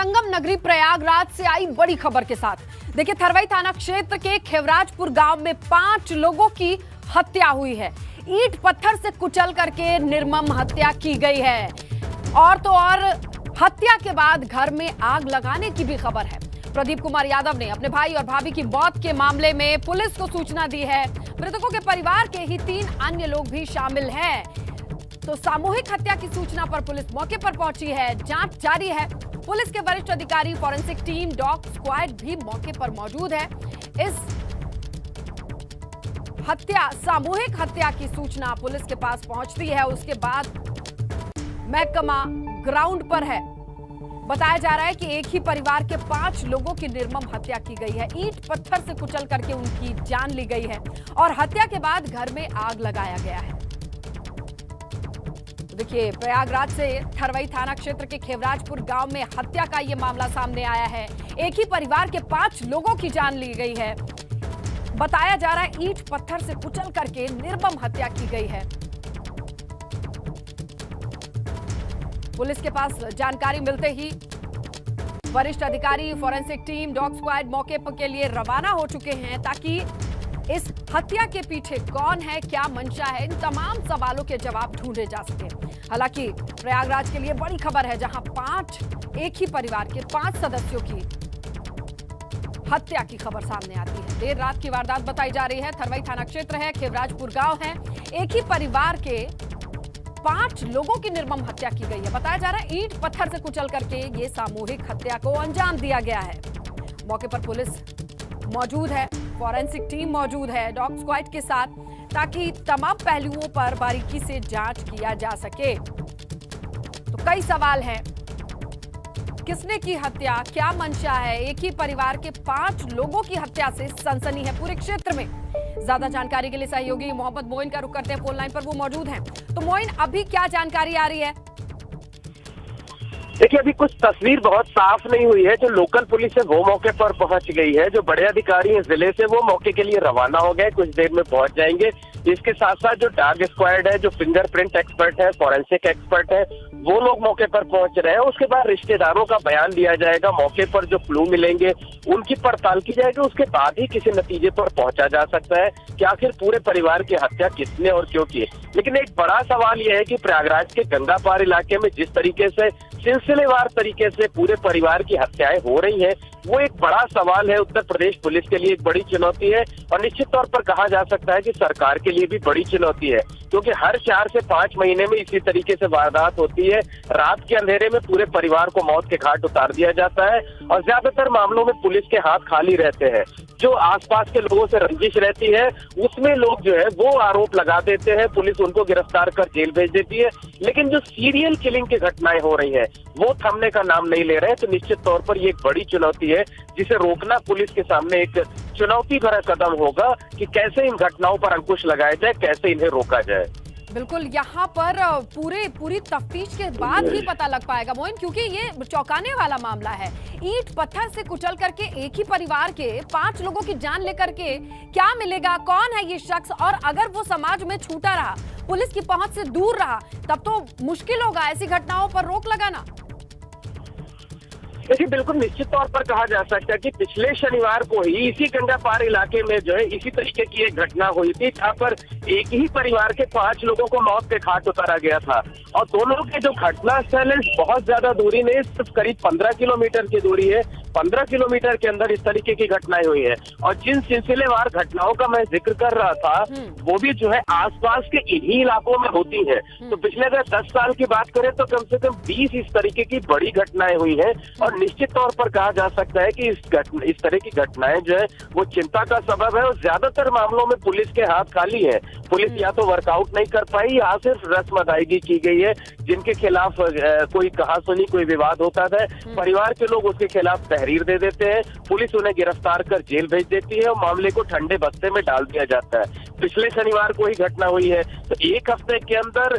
संगम नगरी प्रयागराज से आई बड़ी खबर के साथ। देखिए, थरवई थाना क्षेत्र के खेवराजपुर गांव में 5 लोगों की हत्या हुई है। ईंट पत्थर से कुचल करके निर्मम हत्या की गई है। और तो और हत्या के बाद घर में आग लगाने की भी खबर है। प्रदीप कुमार यादव ने अपने भाई और भाभी की मौत के मामले में पुलिस को सूचना दी है। मृतकों के परिवार के ही 3 अन्य लोग भी शामिल हैं। तो सामूहिक हत्या की सूचना पर पुलिस मौके पर पहुंची है, जांच जारी है। पुलिस के वरिष्ठ अधिकारी, फॉरेंसिक टीम, डॉग स्क्वाड भी मौके पर मौजूद है। इस सामूहिक हत्या की सूचना पुलिस के पास पहुंचती है, उसके बाद महकमा ग्राउंड पर है। बताया जा रहा है कि एक ही परिवार के 5 लोगों की निर्मम हत्या की गई है। ईंट पत्थर से कुचल करके उनकी जान ली गई है और हत्या के बाद घर में आग लगाया गया है। देखिए, प्रयागराज से थरवई थाना क्षेत्र के खेवराजपुर गांव में हत्या का यह मामला सामने आया है। एक ही परिवार के 5 लोगों की जान ली गई है। बताया जा रहा है ईंट पत्थर से कुचल करके निर्मम हत्या की गई है। पुलिस के पास जानकारी मिलते ही वरिष्ठ अधिकारी, फॉरेंसिक टीम, डॉग स्क्वाड मौके के लिए रवाना हो चुके हैं ताकि इस हत्या के पीछे कौन है, क्या मंशा है, इन तमाम सवालों के जवाब ढूंढे जा सके। हालांकि प्रयागराज के लिए बड़ी खबर है, जहां एक ही परिवार के 5 सदस्यों की हत्या की खबर सामने आती है। देर रात की वारदात बताई जा रही है। थरवई थाना क्षेत्र है, खेवराजपुर गांव है। एक ही परिवार के 5 लोगों की निर्मम हत्या की गई है। बताया जा रहा है ईंट पत्थर से कुचल करके ये सामूहिक हत्या को अंजाम दिया गया है। मौके पर पुलिस मौजूद है, फॉरेंसिक टीम मौजूद है डॉग स्क्वाड के साथ, ताकि तमाम पहलुओं पर बारीकी से जांच किया जा सके। तो कई सवाल हैं, किसने की हत्या, क्या मंशा है। एक ही परिवार के 5 लोगों की हत्या से सनसनी है पूरे क्षेत्र में। ज्यादा जानकारी के लिए सहयोगी मोहम्मद मोइन का रुख करते हैं, फोन लाइन पर वो मौजूद हैं। तो मोइन, अभी क्या जानकारी आ रही है? देखिए, अभी कुछ तस्वीर बहुत साफ नहीं हुई है। जो लोकल पुलिस है वो मौके पर पहुंच गई है। जो बड़े अधिकारी हैं जिले से वो मौके के लिए रवाना हो गए, कुछ देर में पहुंच जाएंगे। इसके साथ साथ जो डॉग स्क्वाड है, जो फिंगरप्रिंट एक्सपर्ट है, फॉरेंसिक एक्सपर्ट है, वो लोग मौके पर पहुंच रहे हैं। उसके बाद रिश्तेदारों का बयान लिया जाएगा। मौके पर जो क्लू मिलेंगे उनकी पड़ताल की जाएगी। उसके बाद ही किसी नतीजे पर पहुंचा जा सकता है कि आखिर पूरे परिवार की हत्या किसने और क्यों की। लेकिन एक बड़ा सवाल यह है कि प्रयागराज के गंगापार इलाके में जिस तरीके से सिलसिलेवार तरीके से पूरे परिवार की हत्याएं हो रही हैं, वो एक बड़ा सवाल है। उत्तर प्रदेश पुलिस के लिए एक बड़ी चुनौती है और निश्चित तौर पर कहा जा सकता है कि सरकार के लिए भी बड़ी चुनौती है, क्योंकि हर 4 से 5 महीने में इसी तरीके से वारदात होती है। रात के अंधेरे में पूरे परिवार को मौत के घाट उतार दिया जाता है और ज्यादातर मामलों में पुलिस के हाथ खाली रहते हैं। जो आसपास के लोगों से रंजिश रहती है उसमें लोग जो है वो आरोप लगा देते हैं, पुलिस उनको गिरफ्तार कर जेल भेज देती है। लेकिन जो सीरियल किलिंग की घटनाएं हो रही हैं वो थमने का नाम नहीं ले रहे। तो निश्चित तौर पर ये एक बड़ी चुनौती है जिसे रोकना पुलिस के सामने एक चुनौती भरा कदम होगा कि कैसे इन घटनाओं पर अंकुश लगाया जाए, कैसे इन्हें रोका जाए। बिल्कुल, यहाँ पर पूरी तफ्तीश के बाद ही पता लग पाएगा मोइन, क्योंकि ये चौंकाने वाला मामला है। ईंट पत्थर से कुचल करके एक ही परिवार के 5 लोगों की जान लेकर के क्या मिलेगा, कौन है ये शख्स, और अगर वो समाज में छूटा रहा, पुलिस की पहुंच से दूर रहा, तब तो मुश्किल होगा ऐसी घटनाओं पर रोक लगाना। देखिए, बिल्कुल निश्चित तौर पर कहा जा सकता है कि पिछले शनिवार को ही इसी गंगापार इलाके में जो है इसी तरीके की एक घटना हुई थी, जहाँ पर एक ही परिवार के 5 लोगों को मौत के घाट उतारा गया था। और दोनों के जो घटना स्थल है बहुत ज्यादा दूरी नहीं, सिर्फ करीब 15 किलोमीटर की दूरी है। 15 किलोमीटर के अंदर इस तरीके की घटनाएं हुई है। और जिन सिलसिलेवार घटनाओं का मैं जिक्र कर रहा था वो भी जो है आसपास के इन्हीं इलाकों में होती है। तो पिछले अगर 10 साल की बात करें तो कम से कम 20 इस तरीके की बड़ी घटनाएं हुई है। और निश्चित तौर पर कहा जा सकता है कि इस तरह की घटनाएं जो है वो चिंता का सबब है। और ज्यादातर मामलों में पुलिस के हाथ खाली है। पुलिस या तो वर्कआउट नहीं कर पाई या सिर्फ रस्म अदायगी की गई है। जिनके खिलाफ कोई कहासुनी, कोई विवाद होता था, परिवार के लोग उसके खिलाफ तहरीर दे देते हैं, पुलिस उन्हें गिरफ्तार कर जेल भेज देती है और मामले को ठंडे बस्ते में डाल दिया जाता है। पिछले शनिवार को ही घटना हुई है। तो एक हफ्ते के अंदर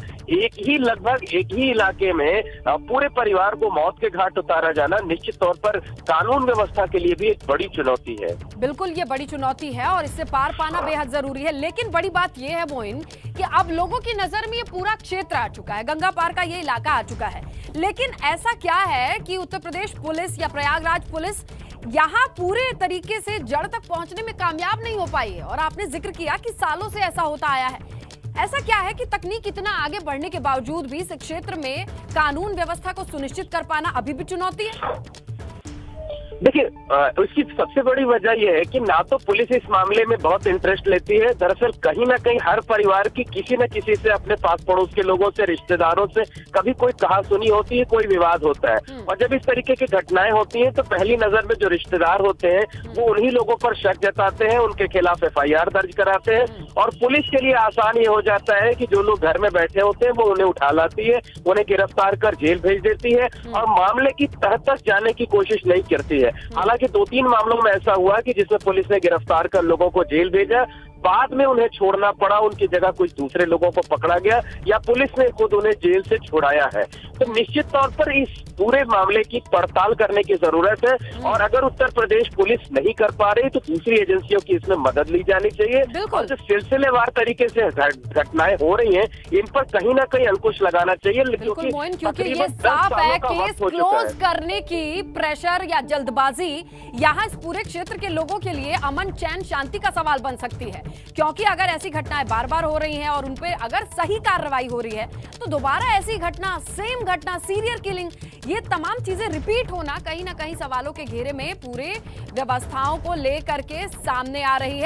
लगभग एक ही इलाके में पूरे परिवार को मौत के घाट उतारा जाना निश्चित तौर पर कानून व्यवस्था के लिए भी एक बड़ी चुनौती है। बिल्कुल, ये बड़ी चुनौती है और इससे पार पाना बेहद जरूरी है। लेकिन बड़ी बात ये है मोइन कि अब लोगों की नजर में ये पूरा क्षेत्र आ चुका है, गंगा पार का ये इलाका आ चुका है। लेकिन ऐसा क्या है कि उत्तर प्रदेश पुलिस या प्रयागराज पुलिस यहाँ पूरे तरीके से जड़ तक पहुंचने में कामयाब नहीं हो पाई है? और आपने जिक्र किया कि सालों से ऐसा होता आया है। ऐसा क्या है कि तकनीक इतना आगे बढ़ने के बावजूद भी इस क्षेत्र में कानून व्यवस्था को सुनिश्चित कर पाना अभी भी चुनौती है? देखिए, इसकी सबसे बड़ी वजह यह है कि ना तो पुलिस इस मामले में बहुत इंटरेस्ट लेती है। दरअसल कहीं ना कहीं हर परिवार की किसी न किसी से, अपने पास पड़ोस के लोगों से, रिश्तेदारों से कभी कोई कहासुनी होती है, कोई विवाद होता है। और जब इस तरीके की घटनाएं होती हैं तो पहली नजर में जो रिश्तेदार होते हैं वो उन्हीं लोगों पर शक जताते हैं, उनके खिलाफ FIR दर्ज कराते हैं और पुलिस के लिए आसान ये हो जाता है कि जो लोग घर में बैठे होते हैं वो उन्हें उठा लाती है, उन्हें गिरफ्तार कर जेल भेज देती है और मामले की तह तक जाने की कोशिश नहीं करती है। हालांकि 2-3 मामलों में ऐसा हुआ कि जिसमें पुलिस ने गिरफ्तार कर लोगों को जेल भेजा, बाद में उन्हें छोड़ना पड़ा, उनकी जगह कुछ दूसरे लोगों को पकड़ा गया या पुलिस ने खुद उन्हें जेल से छुड़ाया है। तो निश्चित तौर पर इस पूरे मामले की पड़ताल करने की जरूरत है और अगर उत्तर प्रदेश पुलिस नहीं कर पा रही तो दूसरी एजेंसियों की इसमें मदद ली जानी चाहिए। और जो सिलसिलेवार तरीके से घटनाएं हो रही हैं इन पर कहीं ना कहीं अंकुश लगाना चाहिए। क्योंकि ये साफ है केस क्लोज करने की प्रेशर या जल्दबाजी यहाँ इस पूरे क्षेत्र के लोगों के लिए अमन, चैन, शांति का सवाल बन सकती है। क्योंकि अगर ऐसी घटनाएं बार बार हो रही हैं और उन पे अगर सही कार्रवाई हो रही है तो दोबारा ऐसी घटना, सेम घटना, सीरियल किलिंग, ये तमाम चीजें रिपीट होना कहीं ना कहीं सवालों के घेरे में पूरे व्यवस्थाओं को लेकर के सामने आ रही है।